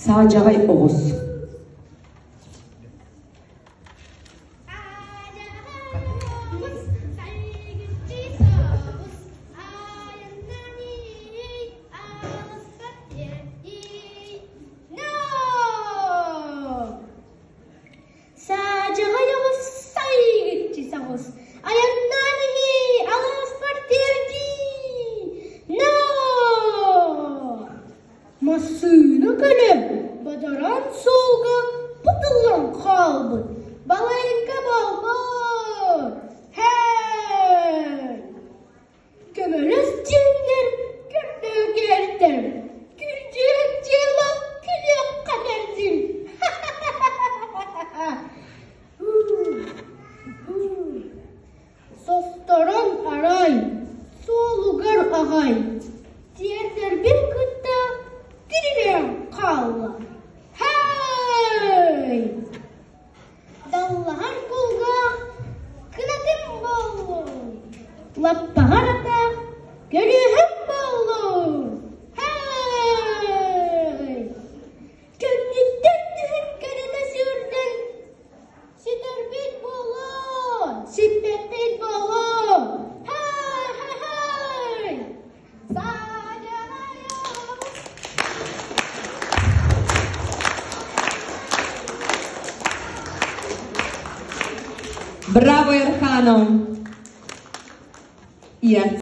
Саадья5ай о5ус. Масына көлем, бадаран солға бұтылан қалбы, балайынка балбы. Хәй! Көміліс тендер, күрді кертер, күрден жела күлек қадәрдім. Состаран арай, солугар ағай, тендер бір күтті, Тирилем қалла. Хәй! Даллағар қолға кінатым болу. Лаппағар ата көрігім болу. Хәй! Көннеттен дүхін кәріне сүрден. Сетер бет болу. Сетпеттен болу. Хәй! Браво, Эрханом!